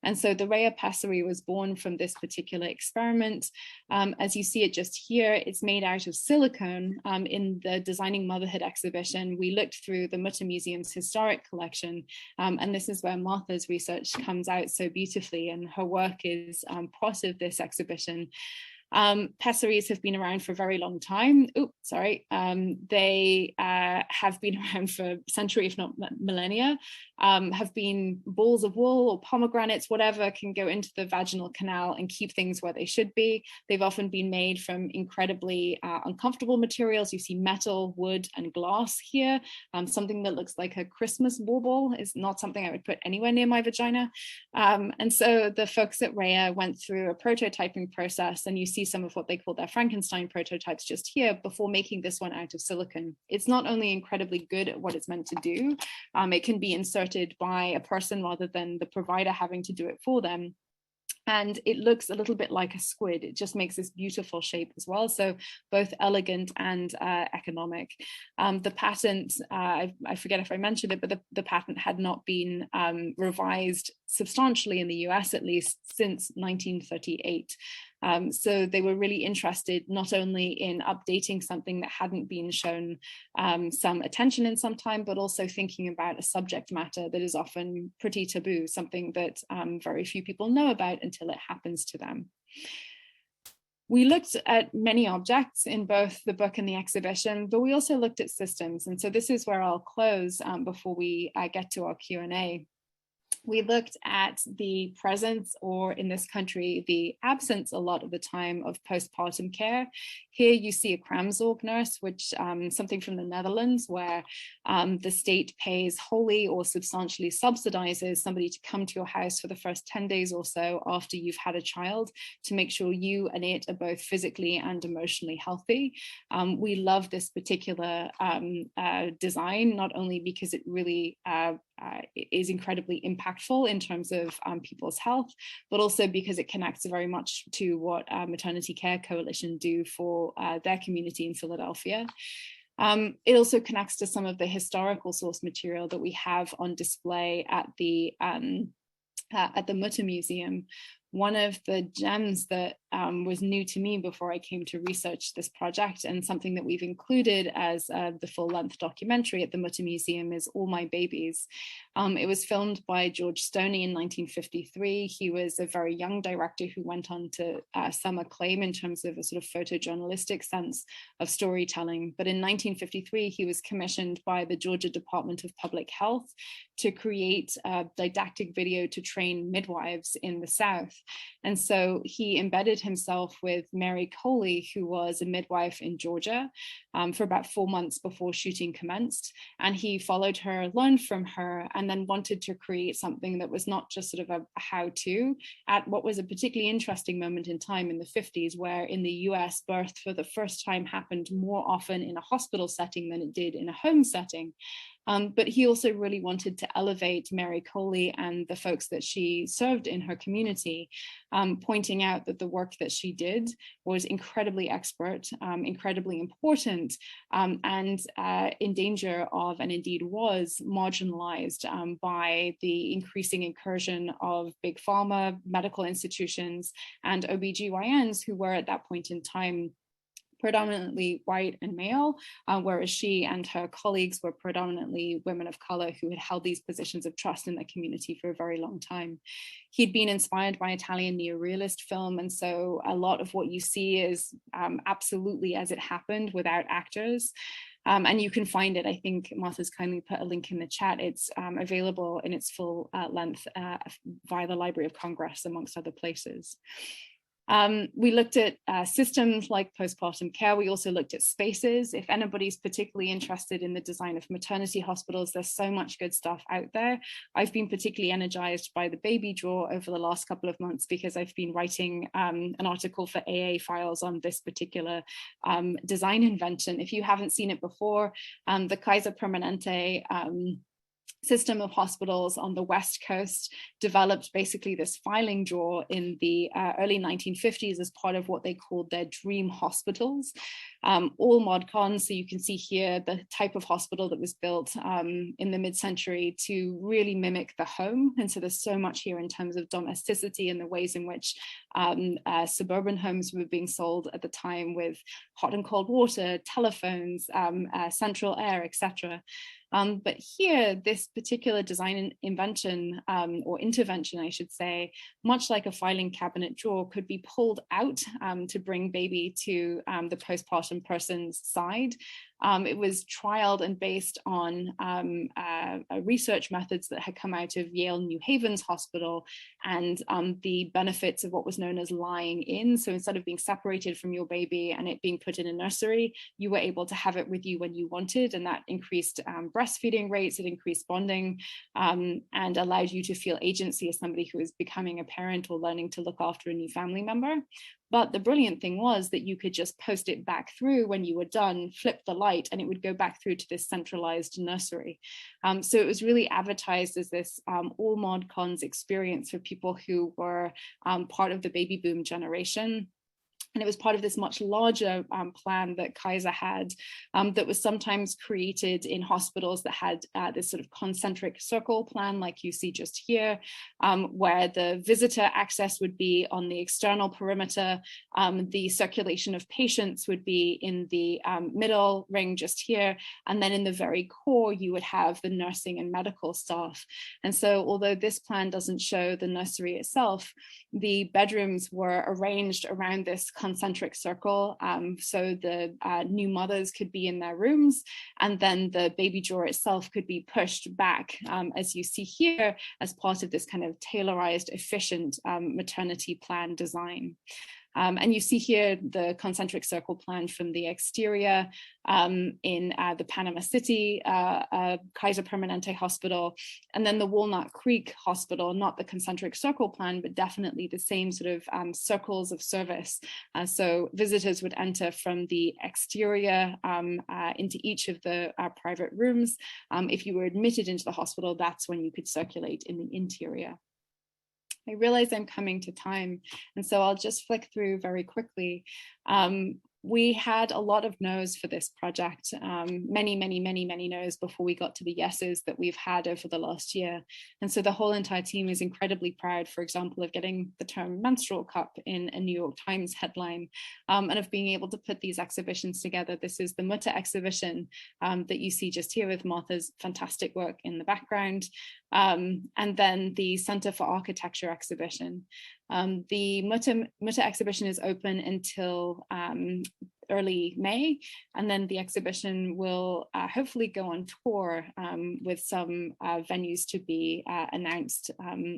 And so the Rhea pessary was born from this particular experiment. As you see it just here, it's made out of silicone. In the Designing Motherhood exhibition, we looked through the Mutter Museum's historic collection, and this is where Martha's research comes out so beautifully, and her work is part of this exhibition. Pessaries have been around for a very long time. They have been around for a century, if not millennia, have been balls of wool or pomegranates, whatever can go into the vaginal canal and keep things where they should be. They've often been made from incredibly uncomfortable materials. You see metal, wood, and glass here. Something that looks like a Christmas bauble is not something I would put anywhere near my vagina. And so the folks at Rhea went through a prototyping process, and you see some of what they call their Frankenstein prototypes just here before making this one out of silicone. It's not only incredibly good at what it's meant to do, it can be inserted by a person rather than the provider having to do it for them. And it looks a little bit like a squid. It just makes this beautiful shape as well. So both elegant and economic. The patent, I forget if I mentioned it, but the patent had not been revised substantially in the US, at least, since 1938. So they were really interested not only in updating something that hadn't been shown some attention in some time, but also thinking about a subject matter that is often pretty taboo, something that very few people know about until it happens to them. We looked at many objects in both the book and the exhibition, but we also looked at systems. And so this is where I'll close before we get to our Q&A. We looked at the presence, or in this country, the absence a lot of the time, of postpartum care. Here you see a Kramzorg nurse, which something from the Netherlands, where the state pays wholly or substantially subsidizes somebody to come to your house for the first 10 days or so after you've had a child to make sure you and it are both physically and emotionally healthy. We love this particular design, not only because it really is incredibly impactful in terms of people's health, but also because it connects very much to what Maternity Care Coalition do for their community in Philadelphia. It also connects to some of the historical source material that we have on display at the Mutter Museum. One of the gems that was new to me before I came to research this project, and something that we've included as the full-length documentary at the Mutter Museum, is All My Babies. It was filmed by George Stoney in 1953. He was a very young director who went on to some acclaim in terms of a sort of photojournalistic sense of storytelling. But in 1953, he was commissioned by the Georgia Department of Public Health to create a didactic video to train midwives in the South. birth. And so he embedded himself with Mary Coley, who was a midwife in Georgia, for about 4 months before shooting commenced. And he followed her, learned from her, and then wanted to create something that was not just sort of a how-to at what was a particularly interesting moment in time in the 50s, where in the US, birth for the first time happened more often in a hospital setting than it did in a home setting. But he also really wanted to elevate Mary Coley and the folks that she served in her community, pointing out that the work that she did was incredibly expert, incredibly important, and in danger of, and indeed was, marginalized by the increasing incursion of big pharma, medical institutions, and OBGYNs who were at that point in time predominantly white and male, whereas she and her colleagues were predominantly women of color who had held these positions of trust in the community for a very long time. He'd been inspired by Italian neorealist film, and so a lot of what you see is absolutely as it happened without actors. And you can find it, I think Martha's kindly put a link in the chat. It's available in its full length via the Library of Congress, amongst other places. We looked at systems like postpartum care. We also looked at spaces. If anybody's particularly interested in the design of maternity hospitals, there's so much good stuff out there. I've been particularly energized by the baby drawer over the last couple of months because I've been writing an article for AA Files on this particular design invention. If you haven't seen it before, the Kaiser Permanente system of hospitals on the West Coast developed basically this filing drawer in the early 1950s as part of what they called their dream hospitals, all mod cons. So you can see here the type of hospital that was built in the mid-century to really mimic the home. And so there's so much here in terms of domesticity and the ways in which suburban homes were being sold at the time, with hot and cold water, telephones, central air, etc. But here, this particular design invention, or intervention, I should say, much like a filing cabinet drawer, could be pulled out to bring baby to the postpartum person's side. It was trialed and based on research methods that had come out of Yale New Haven's hospital, and the benefits of what was known as lying in. So instead of being separated from your baby and it being put in a nursery, you were able to have it with you when you wanted, and that increased breastfeeding rates, it increased bonding, and allowed you to feel agency as somebody who is becoming a parent or learning to look after a new family member. But the brilliant thing was that you could just post it back through when you were done, flip the light, and it would go back through to this centralized nursery. So it was really advertised as this all mod cons experience for people who were part of the baby boom generation. And it was part of this much larger plan that Kaiser had, that was sometimes created in hospitals that had this sort of concentric circle plan, like you see just here, where the visitor access would be on the external perimeter, the circulation of patients would be in the middle ring just here, and then in the very core, you would have the nursing and medical staff. And so although this plan doesn't show the nursery itself, the bedrooms were arranged around this concentric circle, so the new mothers could be in their rooms, and then the baby drawer itself could be pushed back, as you see here, as part of this kind of tailorized, efficient maternity plan design. And you see here the concentric circle plan from the exterior in the Panama City Kaiser Permanente Hospital, and then the Walnut Creek Hospital, not the concentric circle plan, but definitely the same sort of circles of service. So visitors would enter from the exterior into each of the private rooms. If you were admitted into the hospital, that's when you could circulate in the interior. I realize I'm coming to time, and so I'll just flick through very quickly. We had a lot of no's for this project, many no's before we got to the yeses that we've had over the last year. And so the whole entire team is incredibly proud, for example, of getting the term menstrual cup in a New York Times headline, and of being able to put these exhibitions together. This is the Mutter exhibition that you see just here with Martha's fantastic work in the background. And then the Center for Architecture exhibition. The Mutter exhibition is open until early May, and then the exhibition will hopefully go on tour with some venues to be announced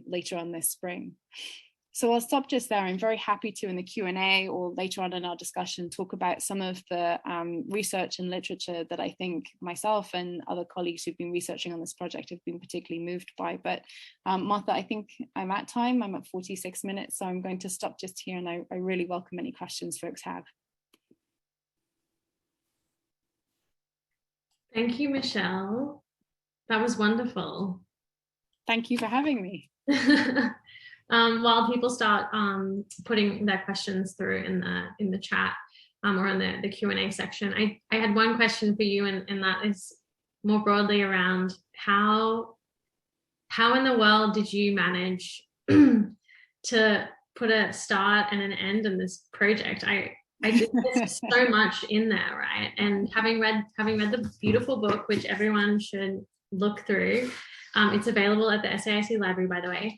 later on this spring. So I'll stop just there. I'm very happy to, in the Q&A or later on in our discussion, talk about some of the research and literature that I think myself and other colleagues who've been researching on this project have been particularly moved by. But Martha, I think I'm at time. I'm at 46 minutes, so I'm going to stop just here, and I really welcome any questions folks have. Thank you, Michelle. That was wonderful. Thank you for having me. While people start putting their questions through in the chat or in the Q&A section, I had one question for you, and that is more broadly around how in the world did you manage to put a start and an end in this project? I just, there's so much in there, right? And having read the beautiful book, which everyone should look through, it's available at the SAIC library, by the way.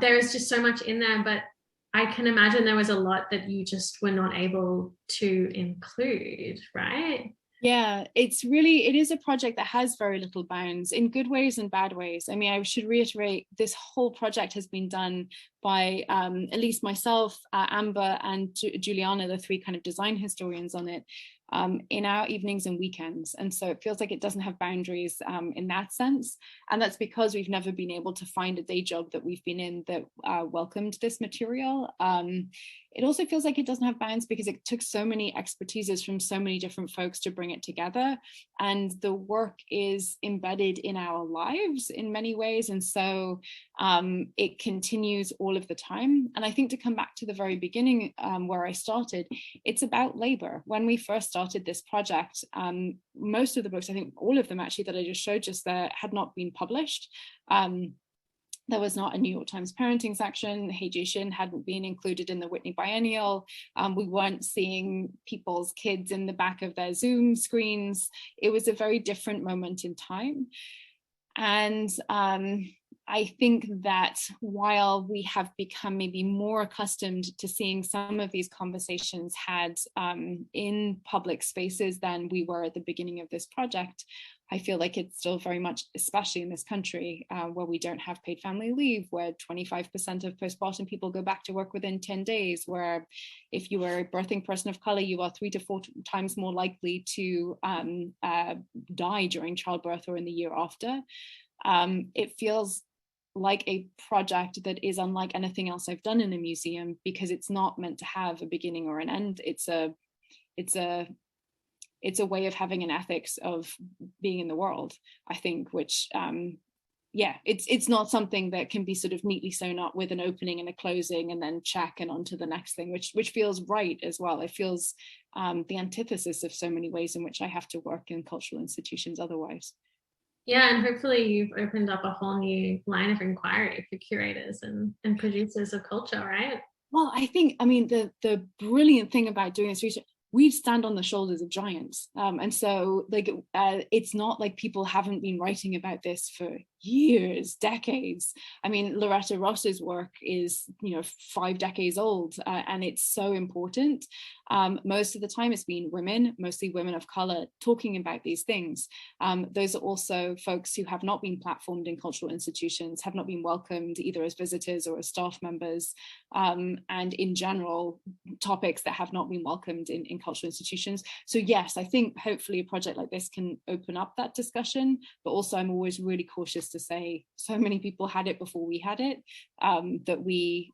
There is just so much in there, but I can imagine there was a lot that you just were not able to include, right? Yeah, it is a project that has very little bounds in good ways and bad ways. I mean, I should reiterate, this whole project has been done by at least myself, Amber, and Juliana, the three kind of design historians on it, in our evenings and weekends. And so it feels like it doesn't have boundaries in that sense. And that's because we've never been able to find a day job that we've been in that welcomed this material. It also feels like it doesn't have bounds because it took so many expertises from so many different folks to bring it together. And the work is embedded in our lives in many ways. And so it continues all of the time. And I think, to come back to the very beginning where I started, it's about labor. When we first started this project, most of the books, I think all of them actually that I just showed just there, had not been published. There was not a New York Times parenting section. Hey Jae Shin hadn't been included in the Whitney Biennial. We weren't seeing people's kids in the back of their Zoom screens. It was a very different moment in time. And I think that while we have become maybe more accustomed to seeing some of these conversations had in public spaces than we were at the beginning of this project, I feel like it's still very much, especially in this country where we don't have paid family leave, where 25% of postpartum people go back to work within 10 days, where if you are a birthing person of color, you are 3 to 4 times more likely to die during childbirth or in the year after. It feels like a project that is unlike anything else I've done in a museum, because it's not meant to have a beginning or an end. It's a way of having an ethics of being in the world, I think, which, yeah, it's not something that can be sort of neatly sewn up with an opening and a closing and then check and on to the next thing, which feels right as well. It feels the antithesis of so many ways in which I have to work in cultural institutions otherwise. Yeah, and hopefully you've opened up a whole new line of inquiry for curators and producers of culture, right? Well, I think, I mean, the brilliant thing about doing this research, we stand on the shoulders of giants. And so like, it's not like people haven't been writing about this for years, decades. I mean, Loretta Ross's work is, 5 decades old, and it's so important. Most of the time it's been women, mostly women of color, talking about these things. Those are also folks who have not been platformed in cultural institutions, have not been welcomed either as visitors or as staff members, and in general, topics that have not been welcomed in cultural institutions. So yes, I think hopefully a project like this can open up that discussion, but also I'm always really cautious to say so many people had it before we had it, that we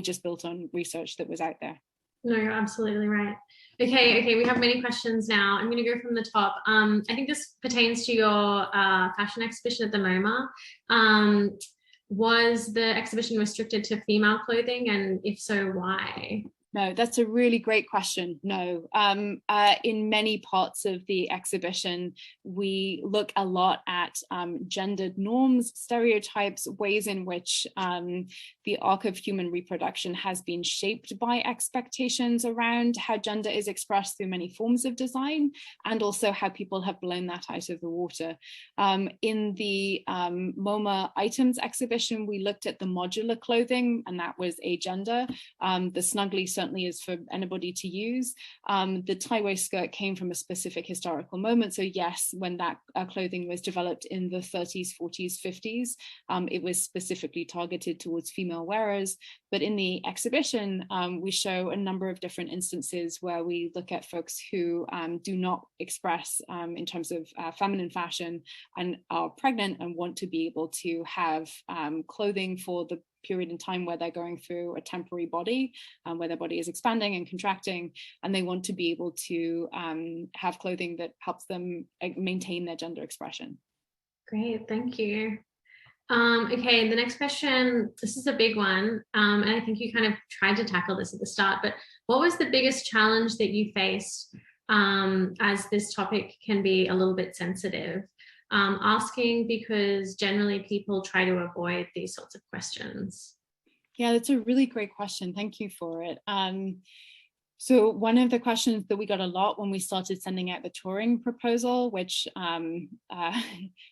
just built on research that was out there. No, you're absolutely right. Okay, we have many questions now. I'm going to go from the top. I think this pertains to your fashion exhibition at the MoMA. Was the exhibition restricted to female clothing, and if so, why? No, that's a really great question. No, in many parts of the exhibition, we look a lot at gendered norms, stereotypes, ways in which the arc of human reproduction has been shaped by expectations around how gender is expressed through many forms of design, and also how people have blown that out of the water. In the MoMA items exhibition, we looked at the modular clothing, and that was agender, the snugly sewn certainly is for anybody to use. The tie-waist skirt came from a specific historical moment. So yes, when that clothing was developed in the 30s, 40s, 50s, it was specifically targeted towards female wearers. But in the exhibition, we show a number of different instances where we look at folks who do not express in terms of feminine fashion and are pregnant and want to be able to have clothing for the period in time where they're going through a temporary body, where their body is expanding and contracting, and they want to be able to have clothing that helps them maintain their gender expression. Great, thank you. Okay, the next question, this is a big one, and I think you kind of tried to tackle this at the start, but what was the biggest challenge that you faced as this topic can be a little bit sensitive? Asking because generally people try to avoid these sorts of questions. Yeah, that's a really great question. Thank you for it. So one of the questions that we got a lot when we started sending out the touring proposal, which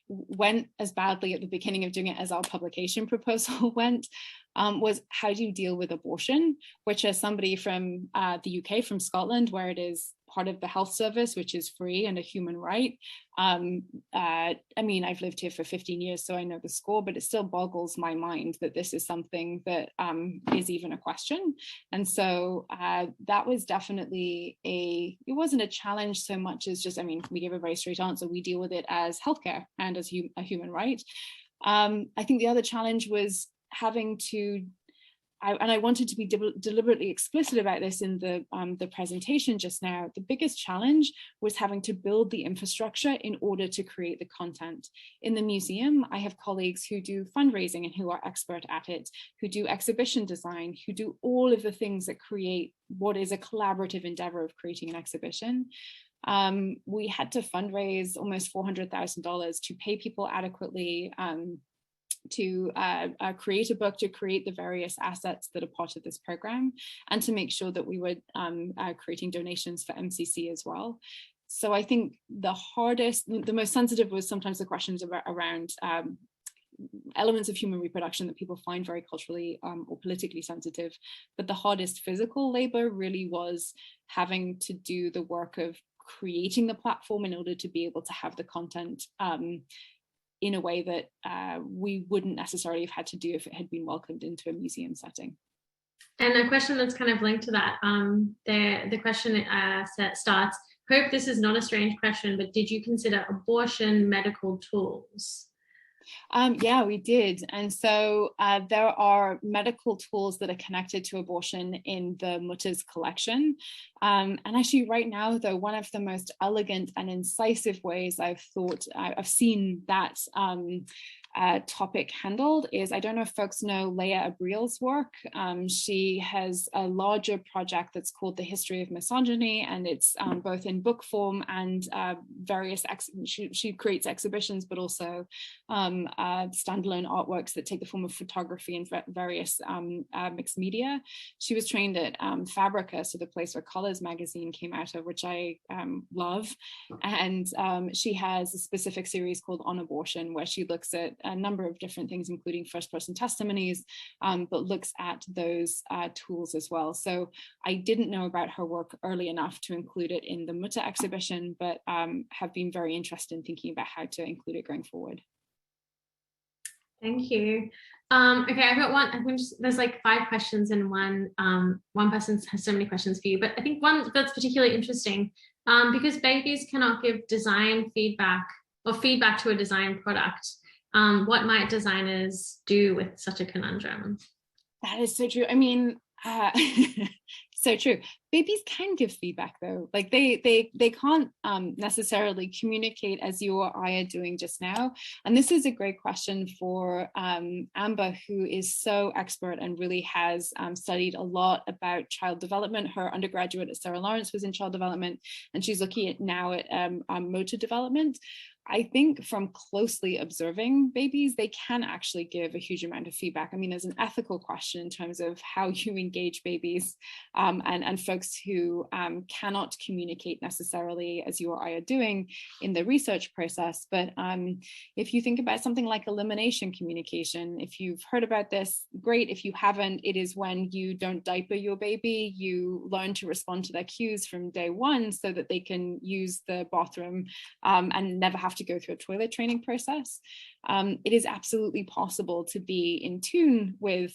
went as badly at the beginning of doing it as our publication proposal went, was how do you deal with abortion, which as somebody from the UK, from Scotland, where it is part of the health service, which is free and a human right. I mean, I've lived here for 15 years, so I know the score, but it still boggles my mind that this is something that is even a question. And so that was definitely it wasn't a challenge so much as just, I mean, we give a very straight answer. We deal with it as healthcare and as a human right. I think the other challenge was having to, and I wanted to be deliberately explicit about this in the presentation just now. The biggest challenge was having to build the infrastructure in order to create the content. In the museum, I have colleagues who do fundraising and who are expert at it, who do exhibition design, who do all of the things that create what is a collaborative endeavor of creating an exhibition. We had to fundraise almost $400,000 to pay people adequately, to create a book, to create the various assets that are part of this program, and to make sure that we were creating donations for MCC as well. So I think the most sensitive was sometimes the questions around elements of human reproduction that people find very culturally or politically sensitive. But the hardest physical labor really was having to do the work of creating the platform in order to be able to have the content in a way that we wouldn't necessarily have had to do if it had been welcomed into a museum setting. And a question that's kind of linked to that, the question starts, hope this is not a strange question, but did you consider abortion medical tools? Yeah, we did. And so there are medical tools that are connected to abortion in the Mutter's collection. And actually right now, though, one of the most elegant and incisive ways I've seen that topic handled is, I don't know if folks know Leah Abril's work. She has a larger project that's called The History of Misogyny, and it's both in book form and she creates exhibitions, but also standalone artworks that take the form of photography and various mixed media. She was trained at Fabrica, so the place where Colors magazine came out of, which I love. And she has a specific series called On Abortion, where she looks at a number of different things, including first-person testimonies, but looks at those tools as well. So I didn't know about her work early enough to include it in the Mutter exhibition, but have been very interested in thinking about how to include it going forward. Thank you. Okay, I've got one. There's like 5 questions in one. One person has so many questions for you, but I think one that's particularly interesting because babies cannot give design feedback or feedback to a design product. What might designers do with such a conundrum? That is so true. I mean, so true. Babies can give feedback though. Like they can't necessarily communicate as you or I are doing just now. And this is a great question for Amber, who is so expert and really has studied a lot about child development. Her undergraduate at Sarah Lawrence was in child development, and she's looking at now at motor development. I think from closely observing babies, they can actually give a huge amount of feedback. I mean, there's an ethical question in terms of how you engage babies and folks folks who cannot communicate necessarily as you or I are doing in the research process. But if you think about something like elimination communication, if you've heard about this, great. If you haven't, it is when you don't diaper your baby, you learn to respond to their cues from day one so that they can use the bathroom and never have to go through a toilet training process. It is absolutely possible to be in tune with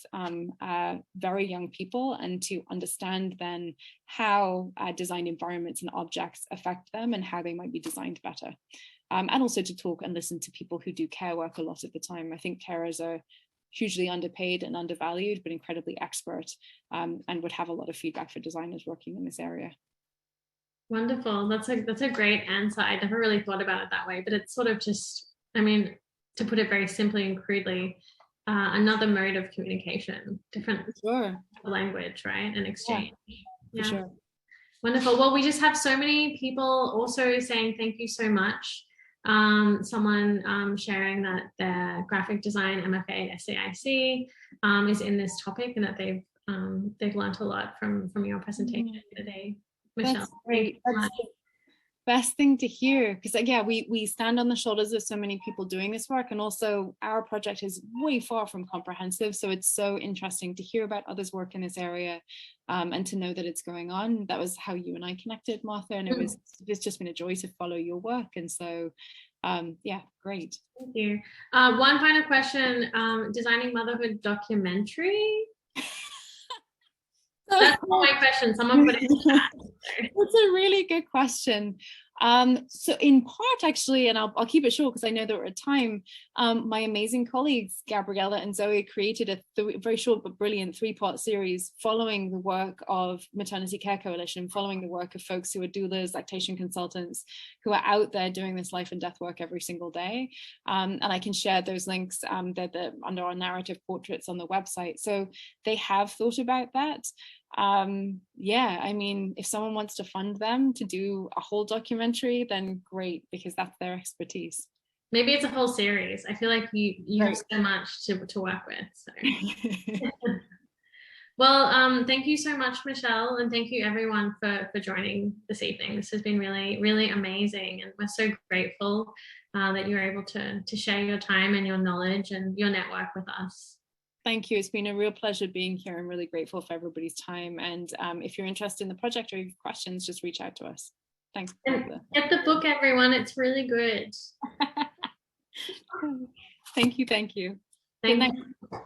very young people and to understand then how design environments and objects affect them and how they might be designed better. And also to talk and listen to people who do care work a lot of the time. I think carers are hugely underpaid and undervalued, but incredibly expert, and would have a lot of feedback for designers working in this area. Wonderful. That's a great answer. I never really thought about it that way, but it's sort of just, I mean, to put it very simply and crudely, another mode of communication, different language, right? And exchange. Yeah. For sure. Wonderful. Well, we just have so many people also saying thank you so much. Someone sharing that their graphic design MFA at SAIC is in this topic and that they've learned a lot from your presentation today, Michelle. That's great. That's the best thing to hear, because yeah, we stand on the shoulders of so many people doing this work, and also our project is way far from comprehensive, so it's so interesting to hear about others' work in this area, and to know that it's going on. That was how you and I connected, Martha, and it's just been a joy to follow your work. And so yeah, great. Thank you. One final question, designing motherhood documentary. That's not my question. Someone put it in the chat. That's a really good question. So in part, actually, and I'll keep it short because I know that we're at time, my amazing colleagues, Gabriella and Zoe, created a very short but brilliant 3-part series following the work of Maternity Care Coalition, following the work of folks who are doulas, lactation consultants, who are out there doing this life and death work every single day. And I can share those links. They're under our narrative portraits on the website. So they have thought about that. Yeah, I mean, if someone wants to fund them to do a whole documentary, then great, because that's their expertise. Maybe it's a whole series. I feel like you have so much to work with. So. Well, thank you so much, Michelle, and thank you everyone for joining this evening. This has been really, really amazing, and we're so grateful that you're able to share your time and your knowledge and your network with us. Thank you. It's been a real pleasure being here. I'm really grateful for everybody's time. And if you're interested in the project or you have questions, just reach out to us. Thanks. Get the book, everyone. It's really good. Thank you. Thank you. Thank you.